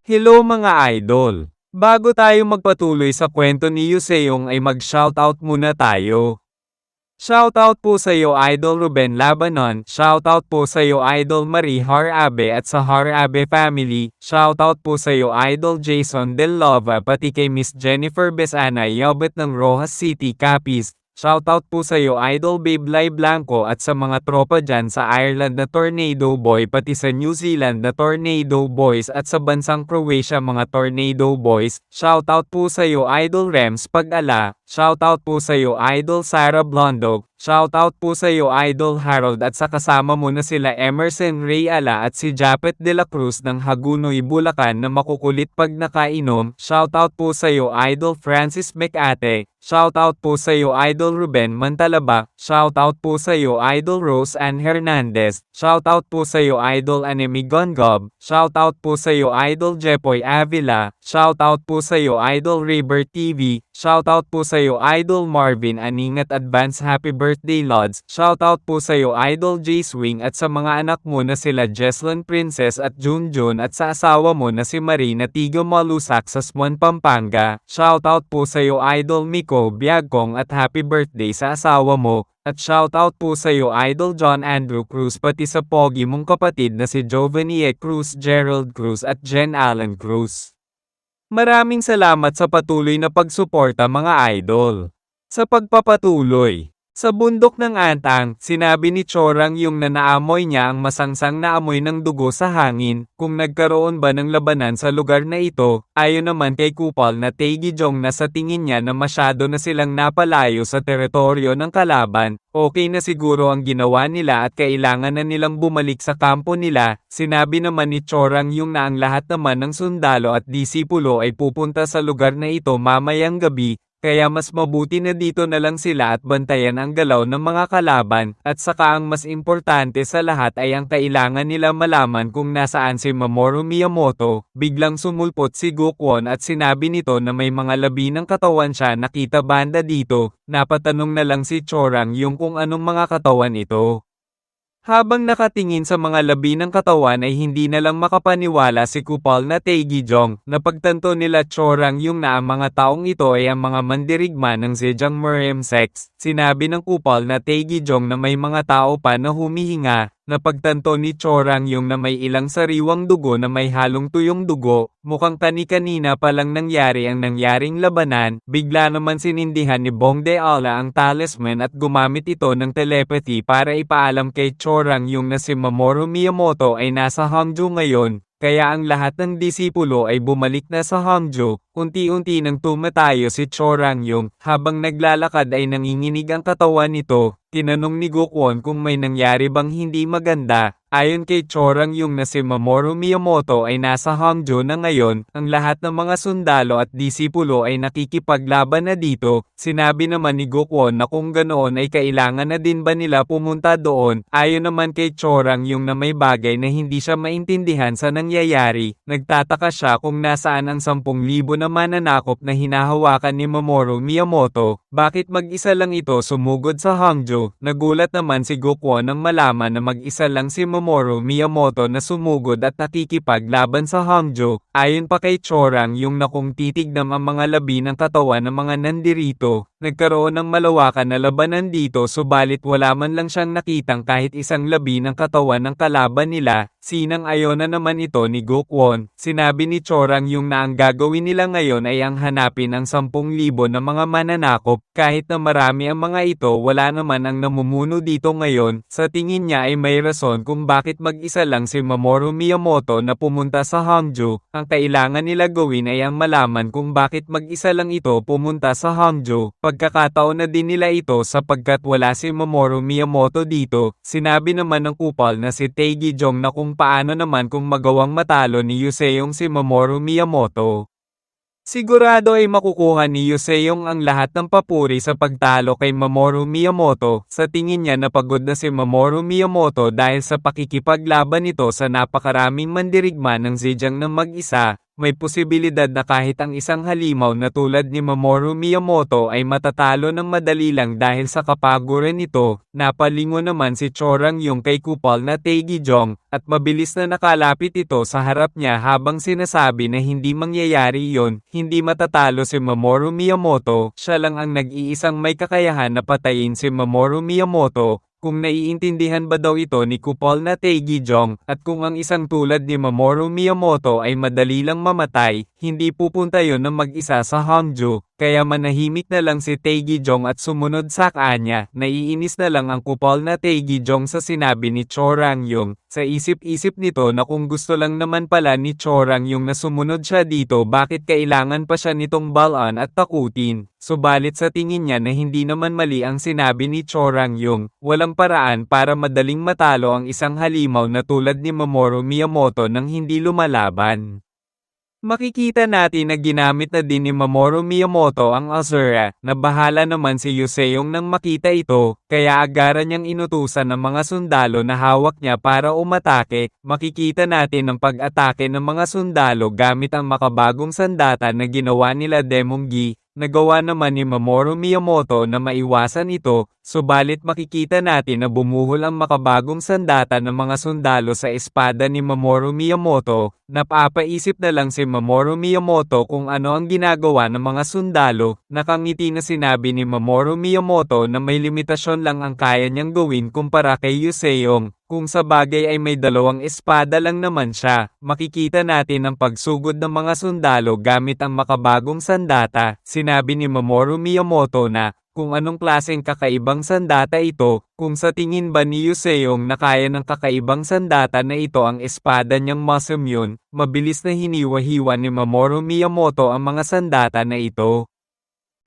Hello mga idol! Bago tayo magpatuloy sa kwento ni Yuseong ay mag-shoutout muna tayo. Shoutout po sa iyo Idol Ruben Labanon, shoutout po sa iyo Idol Marie Harabe at sa Harabe family, shoutout po sa iyo Idol Jason Del Lova pati kay Miss Jennifer Besana Yobet ng Rojas City, Capiz. Shoutout po sa iyo Idol Babe Lai Blanco at sa mga tropa dyan sa Ireland na Tornado Boy pati sa New Zealand na Tornado Boys at sa bansang Croatia mga Tornado Boys. Shoutout po sa iyo Idol Rems Pag-ala, shoutout po sa iyo Idol Sarah Blondog, shoutout po sa iyo Idol Harold at sa kasama mo na sila Emerson Ray Ala at si Japet de la Cruz ng Hagunoy Bulacan na makukulit pag nakainom. Shoutout po sa iyo Idol Francis Mecate, shoutout po sa iyo Idol Ruben Mantalaba, shoutout po sa iyo Idol Rose Ann Hernandez, shoutout po sa iyo Idol Anemi Gongob, shoutout po sa iyo Idol Jepoy Avila, shoutout po sa iyo Idol River TV, shoutout po sa iyo Idol Marvin Aningat Advance Happy Birthday Lods, shoutout po sa iyo Idol J Swing at sa mga anak mo na sila Jesslyn Princess at Junjun at sa asawa mo na si Marina Tigo Malusak sa Smuan, Pampanga, shoutout po sa iyo Idol Miko Biagkong at happy birthday sa asawa mo, at shoutout po sa iyo Idol John Andrew Cruz pati sa pogi mong kapatid na si Jovanie Cruz, Gerald Cruz at Jen Allen Cruz. Maraming salamat sa patuloy na pagsuporta mga idol. Sa pagpapatuloy, sa bundok ng Antang, sinabi ni Chorang yung na naamoy niya ang masangsang na amoy ng dugo sa hangin, kung nagkaroon ba ng labanan sa lugar na ito, ayon naman kay Kupal na Taegijong na sa tingin niya na masyado na silang napalayo sa teritoryo ng kalaban, okay na siguro ang ginawa nila at kailangan na nilang bumalik sa kampo nila. Sinabi naman ni Chorang yung na ang lahat naman ng sundalo at disipulo ay pupunta sa lugar na ito mamayang gabi, kaya mas mabuti na dito na lang sila at bantayan ang galaw ng mga kalaban, at saka ang mas importante sa lahat ay ang kailangan nila malaman kung nasaan si Mamoru Miyamoto. Biglang sumulpot si Gukwon at sinabi nito na may mga labi ng katawan siya nakita banda dito. Napatanong na lang si Chorang yung kung anong mga katawan ito. Habang nakatingin sa mga labi ng katawan ay hindi na lang makapaniwala si Kupal na Taegijong, na pagtanto nila Chorang yung na ang mga taong ito ay ang mga mandirigma ng Zhejiang Meriem Sects. Sinabi ng Kupal na Taegijong na may mga tao pa na humihinga, na pagtanto ni Chorang yung na may ilang sariwang dugo na may halong tuyong dugo, mukhang kani-kanina pa lang nangyari ang nangyaring labanan. Bigla naman sinindihan ni Bong De-ala ang talisman at gumamit ito ng telepathy para ipaalam kay Chorang yung na si Mamoru Miyamoto ay nasa Hangzhou ngayon, kaya ang lahat ng disipulo ay bumalik na sa Hangzhou. Unti-unti nang tumatayo si Chorang yung, habang naglalakad ay nanginginig ang katawan nito. Tinanong ni Gukwon kung may nangyari bang hindi maganda. Ayon kay Chorang yung na si Mamoru Miyamoto ay nasa Hangzhou na ngayon, ang lahat ng mga sundalo at disipulo ay nakikipaglaban na dito. Sinabi naman ni Gukwon na kung ganoon ay kailangan na din ba nila pumunta doon. Ayon naman kay Chorang yung na may bagay na hindi siya maintindihan sa nangyayari. Nagtataka siya kung nasaan ang 10,000 na mananakop na hinahawakan ni Mamoru Miyamoto. Bakit mag-isa lang ito sumugod sa Hangzhou? Nagulat naman si Gukwon nang malaman na mag-isa lang si Mamoru Miyamoto na sumugod at nakikipaglaban sa Hangzhou. Ayon pa kay Chorang yung na kung titignan ang mga labi ng katawan ng mga nandirito, nagkaroon ng malawakan na labanan dito subalit wala man lang siyang nakitang kahit isang labi ng katawan ng kalaban nila. Sinang-ayon na naman ito ni Gukwon. Sinabi ni Chorang yung na ang gagawin nila ngayon ay ang hanapin ang 10,000 na mga mananakop. Kahit na marami ang mga ito, wala naman ang namumuno dito ngayon. Sa tingin niya ay may rason kung bakit mag-isa lang si Mamoru Miyamoto na pumunta sa Hangzhou. Ang kailangan nila gawin ay ang malaman kung bakit mag-isa lang ito pumunta sa Hangzhou. Pagkakataon na din nila ito sapagkat wala si Mamoru Miyamoto dito. Sinabi naman ng Kupal na si Taegijong na kung paano naman kung magawang matalo ni Yuseong si Mamoru Miyamoto. Sigurado ay makukuha ni Yuseong ang lahat ng papuri sa pagtalo kay Mamoru Miyamoto. Sa tingin niya napagod na si Mamoru Miyamoto dahil sa pakikipaglaban nito sa napakaraming mandirigma ng Zhejiang ng mag-isa. may posibilidad na kahit ang isang halimaw na tulad ni Mamoru Miyamoto ay matatalo ng madali lang dahil sa kapaguran nito. Napalingon naman si Cho Rang-yung kay kupal na Taegijong, at mabilis na nakalapit ito sa harap niya habang sinasabi na hindi mangyayari iyon, hindi matatalo si Mamoru Miyamoto, siya lang ang nag-iisang may kakayahan na patayin si Mamoru Miyamoto. Kung naiintindihan ba daw ito ni kupal na Taegijong, at kung ang isang tulad ni Mamoru Miyamoto ay madali lang mamatay, hindi pupunta yon ng mag-isa sa Hongju, kaya manahimik na lang si Taegijong at sumunod sa kanya. Naiinis na lang ang kupal na Taegijong sa sinabi ni Cho Rang-yung, sa isip-isip nito na kung gusto lang naman pala ni Cho Rang-yung na sumunod siya dito, bakit kailangan pa siya nitong balaan at takutin. Subalit sa tingin niya na hindi naman mali ang sinabi ni Cho Rang-yung, walang paraan para madaling matalo ang isang halimaw na tulad ni Mamoru Miyamoto nang hindi lumalaban. Makikita natin na ginamit na din ni Mamoru Miyamoto ang Azura, na bahala naman si Yuseong nang makita ito, kaya agaran niyang inutusan ng mga sundalo na hawak niya para umatake. Makikita natin ang pag-atake ng mga sundalo gamit ang makabagong sandata na ginawa nila Demon Gi. Nagawa naman ni Mamoru Miyamoto na maiwasan ito, subalit makikita natin na bumuhol ang makabagong sandata ng mga sundalo sa espada ni Mamoru Miyamoto. Napapaisip na lang si Mamoru Miyamoto kung ano ang ginagawa ng mga sundalo. Nakangiti na sinabi ni Mamoru Miyamoto na may limitasyon lang ang kaya niyang gawin kumpara kay Yuseong. Kung sa bagay ay may dalawang espada lang naman siya, makikita natin ang pagsugod ng mga sundalo gamit ang makabagong sandata. Sinabi ni Mamoru Miyamoto na, kung anong klaseng kakaibang sandata ito, kung sa tingin ba ni Yuseong na kaya ng kakaibang sandata na ito ang espada niyang Masamune, mabilis na hiniwa-hiwa ni Mamoru Miyamoto ang mga sandata na ito.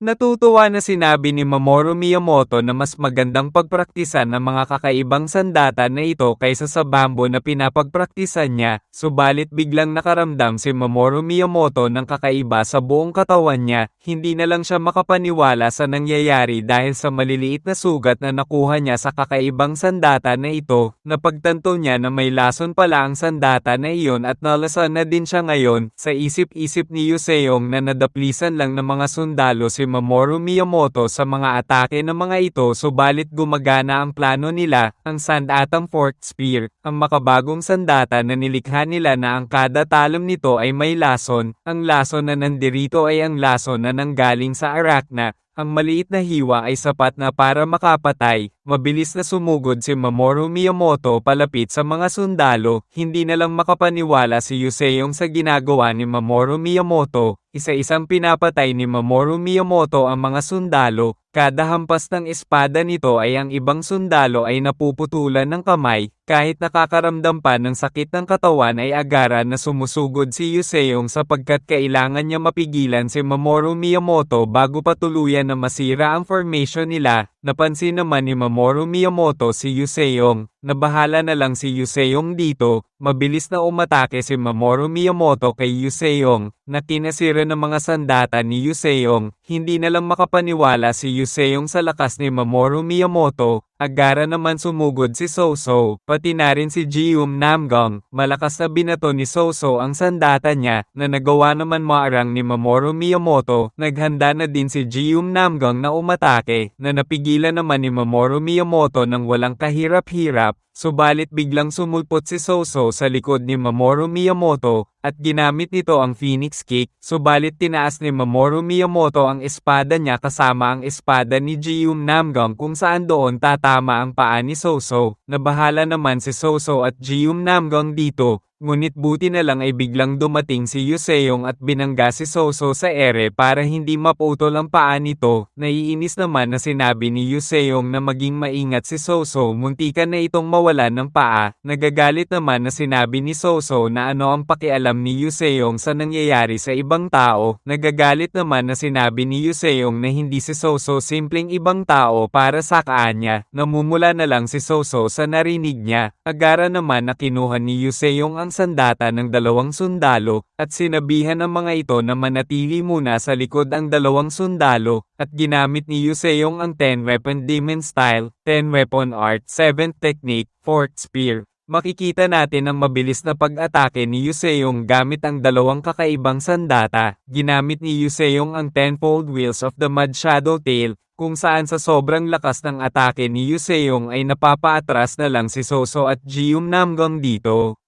Natutuwa na sinabi ni Mamoru Miyamoto na mas magandang pagpraktisan ng mga kakaibang sandata na ito kaysa sa bambo na pinapagpraktisan niya, subalit biglang nakaramdam si Mamoru Miyamoto ng kakaiba sa buong katawan niya, hindi na lang siya makapaniwala sa nangyayari dahil sa maliliit na sugat na nakuha niya sa kakaibang sandata na ito. Napagtanto niya na may lason pala ang sandata na iyon at nalasan na din siya ngayon. Sa isip-isip ni Yuseong na nadaplisan lang ng mga sundalo si Mamoru Miyamoto sa mga atake ng mga ito, subalit gumagana ang plano nila, ang Sand Atom Fork Spear, ang makabagong sandata na nilikha nila na ang kada talon nito ay may lason. Ang lason na nandirito ay ang lason na nanggaling sa Arachna. Ang maliit na hiwa ay sapat na para makapatay. Mabilis na sumugod si Mamoru Miyamoto palapit sa mga sundalo, hindi na lang makapaniwala si Yuseong sa ginagawa ni Mamoru Miyamoto. Isa-isang pinapatay ni Mamoru Miyamoto ang mga sundalo. Kada hampas ng espada nito ay ang ibang sundalo ay napuputulan ng kamay. Kahit nakakaramdam pa ng sakit ng katawan ay agaran na sumusugod si Yuseong sapagkat kailangan niya mapigilan si Mamoru Miyamoto bago pa tuluyan na masira ang formation nila. Napansin naman ni Mamoru Miyamoto si Yuseong, na bahala na lang si Yuseong dito. Mabilis na umatake si Mamoru Miyamoto kay Yuseong, na kinasira ng mga sandata ni Yuseong. Hindi na lang makapaniwala si Yuseong sa lakas ni Mamoru Miyamoto. Agara naman sumugod si Soso, pati na rin si Jium Namgong. Malakas na binato ni Soso ang sandata niya, na nagawa naman maarang ni Mamoru Miyamoto. Naghanda na din si Jium Namgong na umatake, na napigilan naman ni Mamoru Miyamoto ng walang kahirap-hirap. Subalit biglang sumulpot si Soso sa likod ni Mamoru Miyamoto, at ginamit nito ang Phoenix Kick, subalit tinaas ni Mamoru Miyamoto ang espada niya kasama ang espada ni Jium Namgong kung saan doon tatama ang paa ni Soso. Nabahala naman si Soso at Jium Namgong dito. Ngunit buti na lang ay biglang dumating si Yuseong at binangga si Soso sa ere para hindi maputol ang paa nito. Naiinis naman na sinabi ni Yuseong na maging maingat si Soso, muntikan na itong mawalan ng paa. Nagagalit naman na sinabi ni Soso na ano ang pakialam ni Yuseong sa nangyayari sa ibang tao. Nagagalit naman na sinabi ni Yuseong na hindi si Soso simpleng ibang tao para sa kanya. Namumula na lang si Soso sa narinig niya. Agara naman na kinuha ni Yuseong ang sandata ng dalawang sundalo, at sinabihan ng mga ito na manatili muna sa likod ang dalawang sundalo, at ginamit ni Yuseong ang 10-weapon demon style, 10-weapon art, 7th technique, 4th spear. makikita natin ang mabilis na pag-atake ni Yuseong gamit ang dalawang kakaibang sandata. Ginamit ni Yuseong ang Tenfold Wheels of the Mud Shadow Tail, kung saan sa sobrang lakas ng atake ni Yuseong ay napapaatras na lang si Soso at Gium Namgong dito.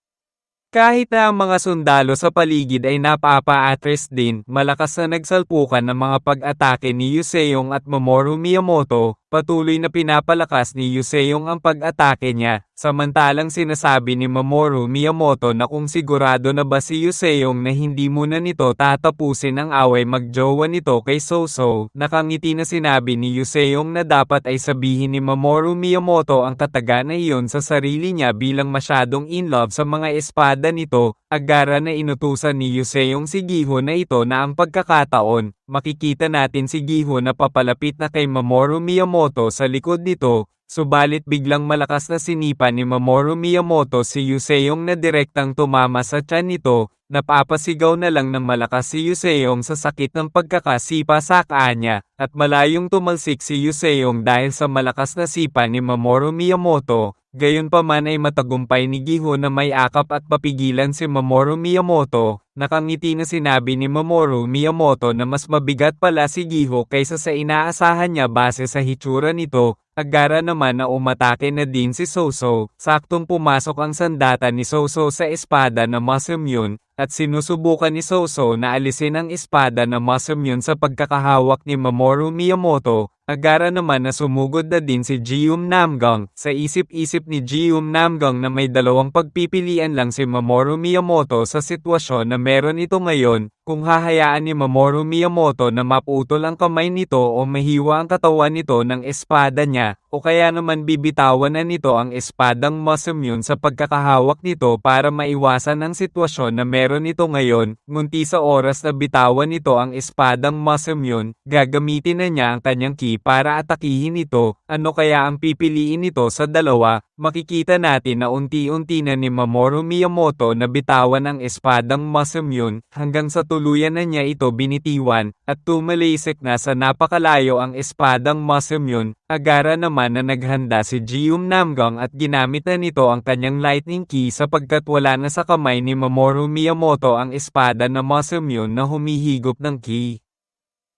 Kahit na ang mga sundalo sa paligid ay napapa-atras din, malakas na nagsalpukan ng mga pag-atake ni Yuseong at Mamoru Miyamoto, patuloy na pinapalakas ni Yuseong ang pag-atake niya, samantalang sinasabi ni Mamoru Miyamoto na kung sigurado na ba si Yuseong na hindi muna nito tatapusin ang away magjowa nito kay Soso, nakangiti na sinabi ni Yuseong na dapat ay sabihin ni Mamoru Miyamoto ang kataga na iyon sa sarili niya bilang masyadong in love sa mga espada nito. Agara na inutusan ni Yuseong si Giho na ito na ang pagkakataon, makikita natin si Giho na papalapit na kay Mamoru Miyamoto sa likod nito, subalit biglang malakas na sinipa ni Mamoru Miyamoto si Yuseong na direktang tumama sa tiyan nito, napapasigaw na lang ng malakas si Yuseong sa sakit ng pagkakasipa sa kanya, at malayong tumalsik si Yuseong dahil sa malakas na sipa ni Mamoru Miyamoto. Gayunpaman ay matagumpay ni Giho na may akap at papigilan si Mamoru Miyamoto. Nakangiti na sinabi ni Mamoru Miyamoto na mas mabigat pala si Giho kaysa sa inaasahan niya base sa hitsura nito. Agara naman na umatake na din si Soso. Saktong pumasok ang sandata ni Soso sa espada na Masamune, at sinusubukan ni Soso na alisin ang espada na Masamune sa pagkakahawak ni Mamoru Miyamoto. Agara naman na sumugod na din si Gium Namgong. Sa isip-isip ni Gium Namgong na may dalawang pagpipilian lang si Mamoru Miyamoto sa sitwasyon na meron ito ngayon, kung hahayaan ni Mamoru Miyamoto na maputol ang kamay nito o mahiwa ang katawan nito ng espada niya, o kaya naman bibitawan na nito ang espadang Masamune sa pagkakahawak nito para maiwasan ang sitwasyon na meron ito ngayon, ngunti sa oras na bitawan nito ang espadang Masamune, gagamitin na niya ang kanyang ki para atakihin ito. Ano kaya ang pipiliin nito sa dalawa? Makikita natin na unti-unti na ni Mamoru Miyamoto na bitawan ang espadang Masamune, hanggang sa tuluyan na niya ito binitiwan, at tumalisik na sa napakalayo ang espadang Masamune. Agara naman na naghanda si Gium Namgong at ginamit na nito ang kanyang lightning key sapagkat wala na sa kamay ni Mamoru Miyamoto ang espada na Masamune na humihigop ng ki.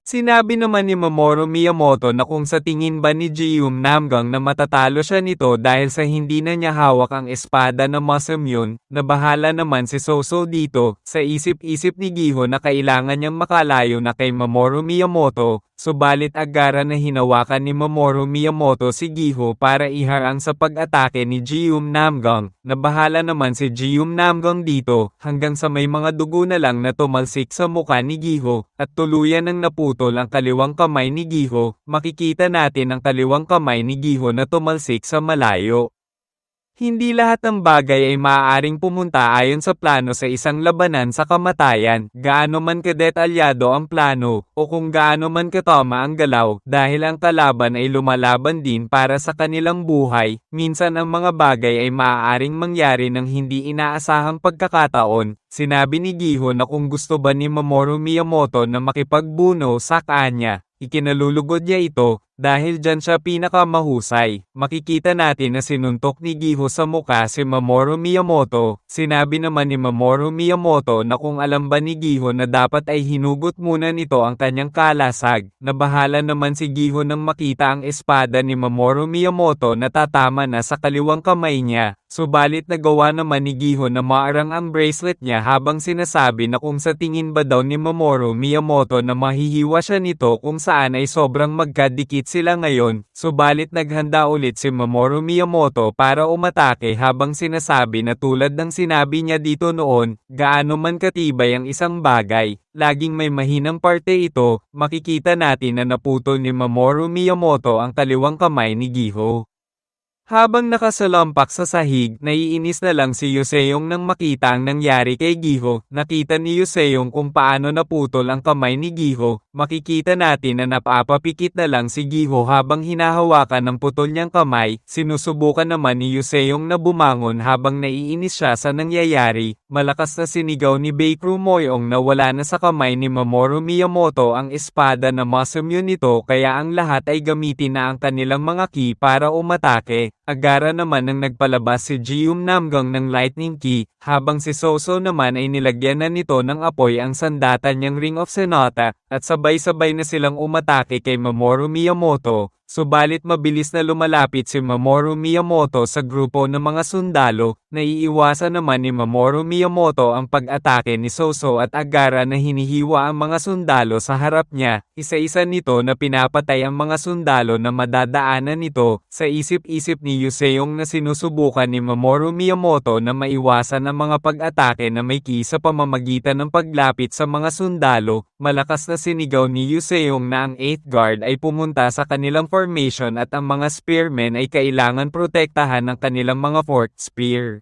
Sinabi naman ni Mamoru Miyamoto na kung sa tingin ba ni Gium Namgong na matatalo siya nito dahil sa hindi na niya hawak ang espada na Masamune, na bahala naman si Soso dito. Sa isip-isip ni Giho na kailangan niyang makalayo na kay Mamoru Miyamoto, subalit agara na hinawakan ni Mamoru Miyamoto si Giho para iharang sa pag-atake ni Gium Namgong, na bahala naman si Gium Namgong dito, hanggang sa may mga dugo na lang na tumalsik sa muka ni Giho, at tuluyan ng naputol ang kaliwang kamay ni Giho. Makikita natin ang kaliwang kamay ni Giho na tumalsik sa malayo. Hindi lahat ng bagay ay maaaring pumunta ayon sa plano sa isang labanan sa kamatayan, gaano man kadetalyado ang plano, o kung gaano man katama ang galaw, dahil ang kalaban ay lumalaban din para sa kanilang buhay. Minsan ang mga bagay ay maaaring mangyari ng hindi inaasahang pagkakataon. Sinabi ni Giho na kung gusto ba ni Mamoru Miyamoto na makipagbuno sa kanya, ikinalulugod niya ito, dahil dyan siya pinakamahusay. Makikita natin na sinuntok ni Giho sa muka si Mamoru Miyamoto. Sinabi naman ni Mamoru Miyamoto na kung alam ba ni Giho na dapat ay hinugot muna nito ang kanyang kalasag, na bahala naman si Giho nang makita ang espada ni Mamoru Miyamoto na tatama na sa kaliwang kamay niya. Subalit nagawa naman ni Giho na maarang ang bracelet niya habang sinasabi na kung sa tingin ba daw ni Mamoru Miyamoto na mahihiwa siya nito kung saan ay sobrang magkadikit sila ngayon, subalit naghanda ulit si Mamoru Miyamoto para umatake habang sinasabi na tulad ng sinabi niya dito noon, gaano man katibay ang isang bagay, laging may mahinang parte ito. Makikita natin na naputol ni Mamoru Miyamoto ang kaliwang kamay ni Giho. Habang nakasalampak sa sahig, naiinis na lang si Yuseong nang makita ang nangyari kay Giho. Nakita ni Yuseong kung paano naputol ang kamay ni Giho. Makikita natin na napapapikit na lang si Giho habang hinahawakan ng putol niyang kamay. Sinusubukan naman ni Yuseong na bumangon habang naiinis siya sa nangyayari. Malakas na sinigaw ni Baekru Moyong na wala na sa kamay ni Mamoru Miyamoto ang espada na Masamune nito, kaya ang lahat ay gamitin na ang kanilang mga ki para umatake. Agara naman nang nagpalabas si Jium Namgang ng Lightning Key, habang si Soso naman ay nilagyan na nito ng apoy ang sandata niyang Ring of Senota, at sabay-sabay na silang umatake kay Mamoru Miyamoto. Subalit mabilis na lumalapit si Mamoru Miyamoto sa grupo ng mga sundalo, naiiwasan naman ni Mamoru Miyamoto ang pag-atake ni Soso at Agara na hinihiwa ang mga sundalo sa harap niya, isa-isa nito na pinapatay ang mga sundalo na madadaanan nito. Sa isip-isip ni Yuseong na sinusubukan ni Mamoru Miyamoto na maiwasan ang mga pag-atake na may ki sa pamamagitan ng paglapit sa mga sundalo, malakas na sinigaw ni Yuseong na ang 8th Guard ay pumunta sa kanilang formation at ang mga spearmen ay kailangan protektahan ng kanilang mga forked spear.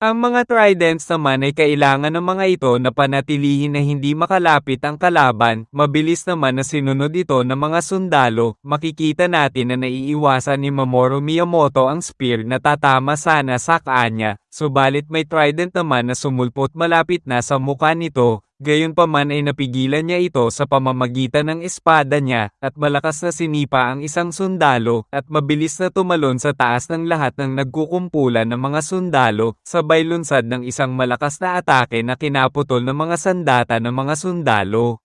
Ang mga tridents naman ay kailangan ng mga ito na panatilihin na hindi makalapit ang kalaban, mabilis naman na sinunod ito ng mga sundalo. Makikita natin na naiiwasan ni Mamoru Miyamoto ang spear na tatama sana sa kanya, subalit may trident naman na sumulpot malapit na sa mukha nito. Gayunpaman ay napigilan niya ito sa pamamagitan ng espada niya, at malakas na sinipa ang isang sundalo, at mabilis na tumalon sa taas ng lahat ng nagkukumpulan ng mga sundalo, sabay lunsad ng isang malakas na atake na kinaputol ng mga sandata ng mga sundalo.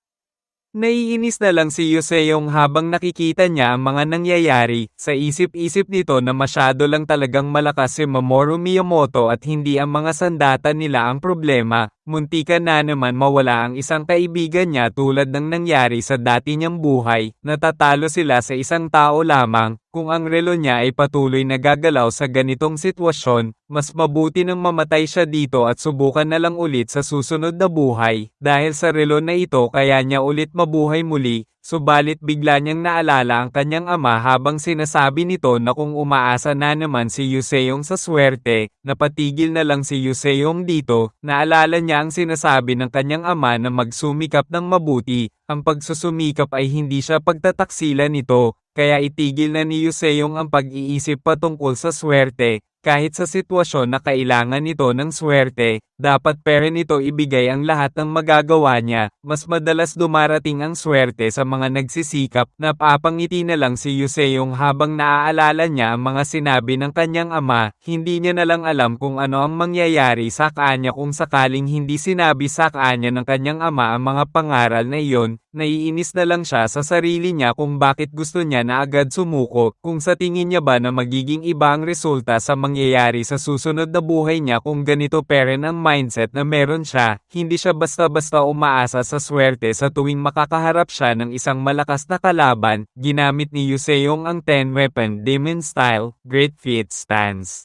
Naiinis na lang si Yuseong habang nakikita niya ang mga nangyayari, sa isip-isip nito na masyado lang talagang malakas si Mamoru Miyamoto at hindi ang mga sandata nila ang problema. Muntikan na naman mawala ang isang kaibigan niya tulad ng nangyari sa dati niyang buhay, natatalo sila sa isang tao lamang. Kung ang relo niya ay patuloy na gagalaw sa ganitong sitwasyon, mas mabuti nang mamatay siya dito at subukan na lang ulit sa susunod na buhay. Dahil sa relo na ito kaya niya ulit mabuhay muli. Subalit bigla niyang naalala ang kanyang ama habang sinasabi nito na kung umaasa na naman si Yuseong sa swerte, napatigil na lang si Yuseong dito. Naalala niya ang sinasabi ng kanyang ama na magsumikap ng mabuti. Ang pagsusumikap ay hindi siya pagtataksilan nito, kaya itigil na ni Yuseong ang pag-iisip patungkol sa swerte. Kahit sa sitwasyon na kailangan nito ng swerte, dapat pera nito ibigay ang lahat ng magagawa niya. Mas madalas dumarating ang swerte sa mga nagsisikap. Napapangiti na lang si Yuseong habang naaalala niya ang mga sinabi ng kanyang ama. Hindi niya na lang alam kung ano ang mangyayari sa kanya kung sakaling hindi sinabi sa kanya ng kanyang ama ang mga pangaral na iyon. Naiinis na lang siya sa sarili niya kung bakit gusto niya na agad sumuko, kung sa tingin niya ba na magiging iba ang resulta sa mangyayari sa susunod na buhay niya kung ganito peren ang mindset na meron siya. Hindi siya basta-basta umaasa sa swerte sa tuwing makakaharap siya ng isang malakas na kalaban. Ginamit ni Yuseong ang 10-weapon Demon Style, Great Feat Stance.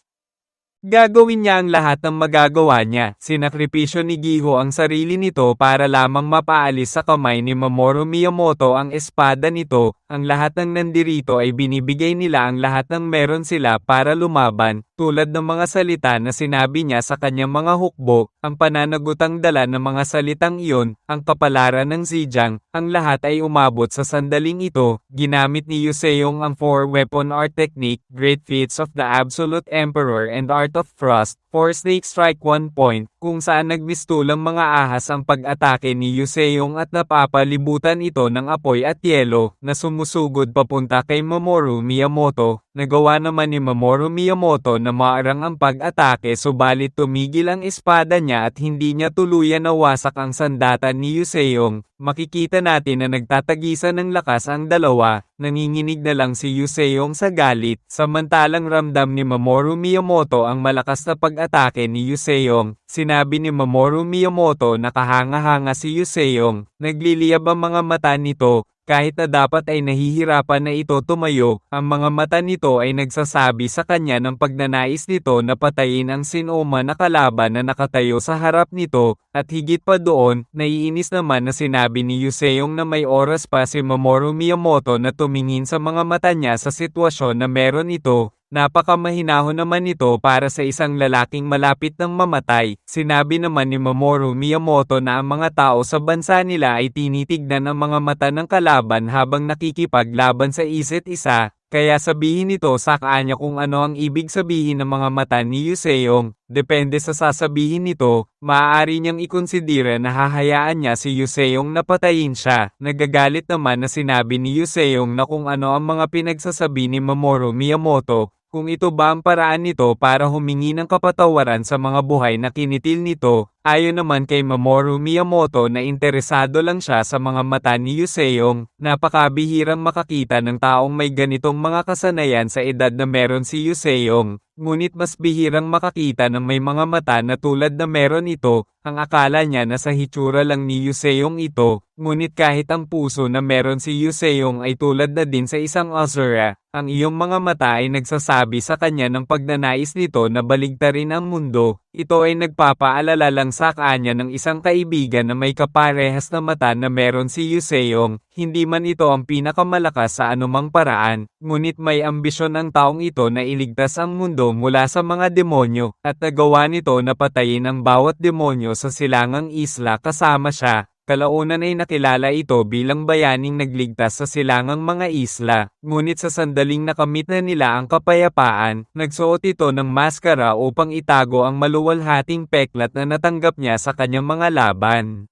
Gagawin niya ang lahat ng magagawa niya. Sinakripisyo ni Giho ang sarili nito para lamang mapaalis sa kamay ni Mamoru Miyamoto ang espada nito. Ang lahat ng nandirito ay binibigay nila ang lahat ng meron sila para lumaban, tulad ng mga salita na sinabi niya sa kanyang mga hukbo, ang pananagutang dala ng mga salitang iyon, ang kapalaran ng Zhejiang, ang lahat ay umabot sa sandaling ito. Ginamit ni Yuseong ang 4-weapon art technique, Great Feats of the Absolute Emperor and Art of Frost, 4 Snake Strike 1 point, kung saan nagmistulang mga ahas ang pag-atake ni Yuseong at napapalibutan ito ng apoy at yelo, na sumusugod papunta kay Mamoru Miyamoto. Nagawa naman ni Mamoru Miyamoto na maarang ang pag-atake subalit tumigil ang espada niya at hindi niya tuluyan nawasak ang sandata ni Yuseong. Makikita natin na nagtatagisan ng lakas ang dalawa, nanginginig na lang si Yuseong sa galit, samantalang ramdam ni Mamoru Miyamoto ang malakas na pag-atake ni Yuseong. Sinabi ni Mamoru Miyamoto na kahanga-hanga si Yuseong, nagliliyab ang mga mata nito. Kahit na dapat ay nahihirapan na ito tumayo, ang mga mata nito ay nagsasabi sa kanya ng pagnanais nito na patayin ang sinuma na kalaban na nakatayo sa harap nito, at higit pa doon, naiinis naman na sinabi ni Yuseong na may oras pa si Mamoru Miyamoto na tumingin sa mga mata niya sa sitwasyon na meron ito. Napakamahinahon naman ito para sa isang lalaking malapit ng mamatay. Sinabi naman ni Mamoru Miyamoto na ang mga tao sa bansa nila ay tinitignan ang mga mata ng kalaban habang nakikipaglaban sa isa't isa. Kaya sabihin nito sa kanya kung ano ang ibig sabihin ng mga mata ni Yuseong. Depende sa sasabihin nito, maaari niyang ikonsidera na hahayaan niya si Yuseong na patayin siya. Nagagalit naman na sinabi ni Yuseong na kung ano ang mga pinagsasabi ni Mamoru Miyamoto. Kung ito ba ang paraan nito para humingi ng kapatawaran sa mga buhay na kinitil nito, ayon naman kay Mamoru Miyamoto na interesado lang siya sa mga mata ni Yuseong, napakabihirang makakita ng taong may ganitong mga kasanayan sa edad na meron si Yuseong, ngunit mas bihirang makakita ng may mga mata na tulad na meron ito, ang akala niya na sa hitsura lang ni Yuseong ito, ngunit kahit ang puso na meron si Yuseong ay tulad na din sa isang Asura. Ang iyong mga mata ay nagsasabi sa kanya ng pagnanais nito na baligtarin ang mundo. Ito ay nagpapaalala lang sa kanya ng isang kaibigan na may kaparehas na mata na meron si Yuseong. Hindi man ito ang pinakamalakas sa anumang paraan, ngunit may ambisyon ang taong ito na iligtas ang mundo mula sa mga demonyo, at nagawa nito na patayin ang bawat demonyo sa silangang isla kasama siya. Kalaunan ay nakilala ito bilang bayaning nagligtas sa silangang mga isla, ngunit sa sandaling nakamit na nila ang kapayapaan, nagsuot ito ng maskara upang itago ang maluwalhating peklat na natanggap niya sa kanyang mga laban.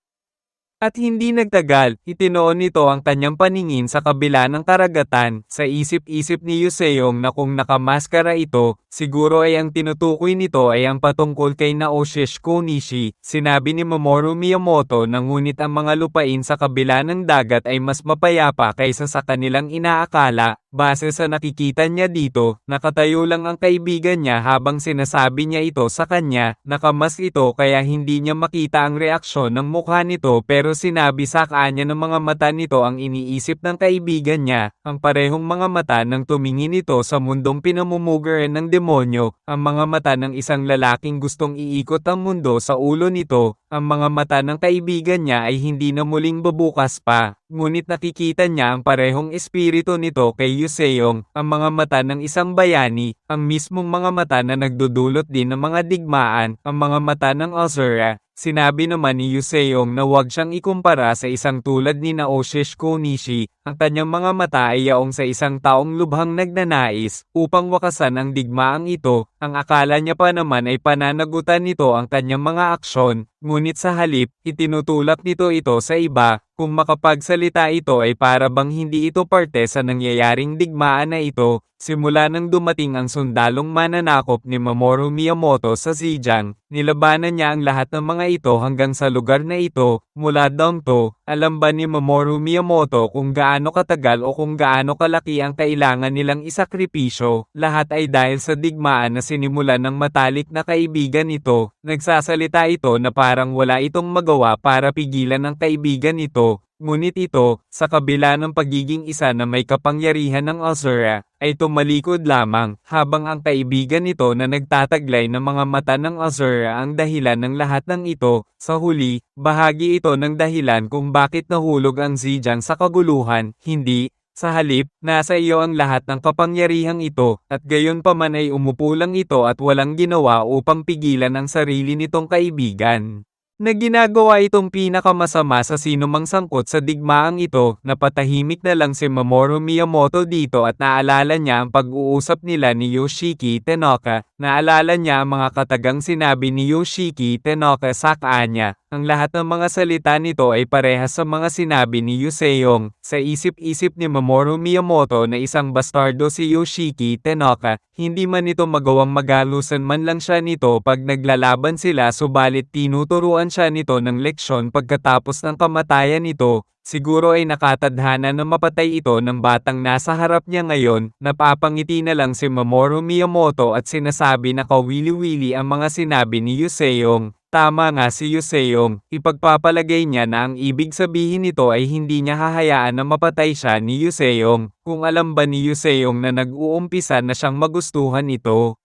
At hindi nagtagal, itinoon nito ang kanyang paningin sa kabila ng karagatan, sa isip-isip ni Yuseong na kung nakamaskara ito, siguro ay ang tinutukoy nito ay ang patungkol kay Naoshi Shikonishi, sinabi ni Mamoru Miyamoto na ngunit ang mga lupain sa kabila ng dagat ay mas mapayapa kaysa sa kanilang inaakala. Base sa nakikita niya dito, nakatayo lang ang kaibigan niya habang sinasabi niya ito sa kanya, nakamas ito kaya hindi niya makita ang reaksyon ng mukha nito pero sinabi sa kanya ng mga mata nito ang iniisip ng kaibigan niya, ang parehong mga mata ng tumingin ito sa mundong pinamumugaran ng demonyo, ang mga mata ng isang lalaking gustong iikot ang mundo sa ulo nito, ang mga mata ng kaibigan niya ay hindi na muling babukas pa. Ngunit nakikita niya ang parehong espiritu nito kay Yuseong, ang mga mata ng isang bayani, ang mismong mga mata na nagdudulot din ng mga digmaan, ang mga mata ng Asura. Sinabi naman ni Yuseong na huwag siyang ikumpara sa isang tulad ni Naoshi Shikonishi, ang kanyang mga mata ay yaong sa isang taong lubhang nagnanais, upang wakasan ang digmaang ito, ang akala niya pa naman ay pananagutan nito ang kanyang mga aksyon, ngunit sa halip, itinutulak nito ito sa iba, kung makapagsalita ito ay para bang hindi ito parte sa nangyayaring digmaan na ito. Simula nang dumating ang sundalong mananakop ni Mamoru Miyamoto sa Zhejiang, nilabanan niya ang lahat ng mga ito hanggang sa lugar na ito, mula Dongto. Alam ba ni Mamoru Miyamoto kung gaano katagal o kung gaano kalaki ang kailangan nilang isakripisyo? Lahat ay dahil sa digmaan na sinimulan ng matalik na kaibigan nito. Nagsasalita ito na parang wala itong magawa para pigilan ang kaibigan nito. Ngunit ito, sa kabila ng pagiging isa na may kapangyarihan ng Asura, ay tumalikod lamang, habang ang kaibigan nito na nagtataglay ng mga mata ng Asura ang dahilan ng lahat ng ito. Sa huli, bahagi ito ng dahilan kung bakit nahulog ang Zhejiang sa kaguluhan, hindi. Sa halip, nasa iyo ang lahat ng kapangyarihang ito, at gayon pa man ay umupo lang ito at walang ginawa upang pigilan ang sarili nitong kaibigan. Na ginagawa itong pinakamasama sa sinumang sangkot sa digmaang ito, napatahimik na lang si Mamoru Miyamoto dito at naalala niya ang pag-uusap nila ni Yoshiki Tenoka, naalala niya ang mga katagang sinabi ni Yoshiki Tenoka sa kanya. Ang lahat ng mga salita nito ay parehas sa mga sinabi ni Yuseong. Sa isip-isip ni Mamoru Miyamoto na isang bastardo si Yoshiki Tenoka, hindi man ito magawang magalusan man lang siya nito pag naglalaban sila subalit tinuturuan siya nito ng leksyon pagkatapos ng kamatayan nito. Siguro ay nakatadhana na mapatay ito ng batang nasa harap niya ngayon, napapangiti na lang si Mamoru Miyamoto at sinasabi na kawili-wili ang mga sinabi ni Yuseong. Tama nga si Yuseong, ipagpapalagay niya na ang ibig sabihin nito ay hindi niya hahayaan na mapatay siya ni Yuseong, kung alam ba ni Yuseong na nag-uumpisa na siyang magustuhan ito.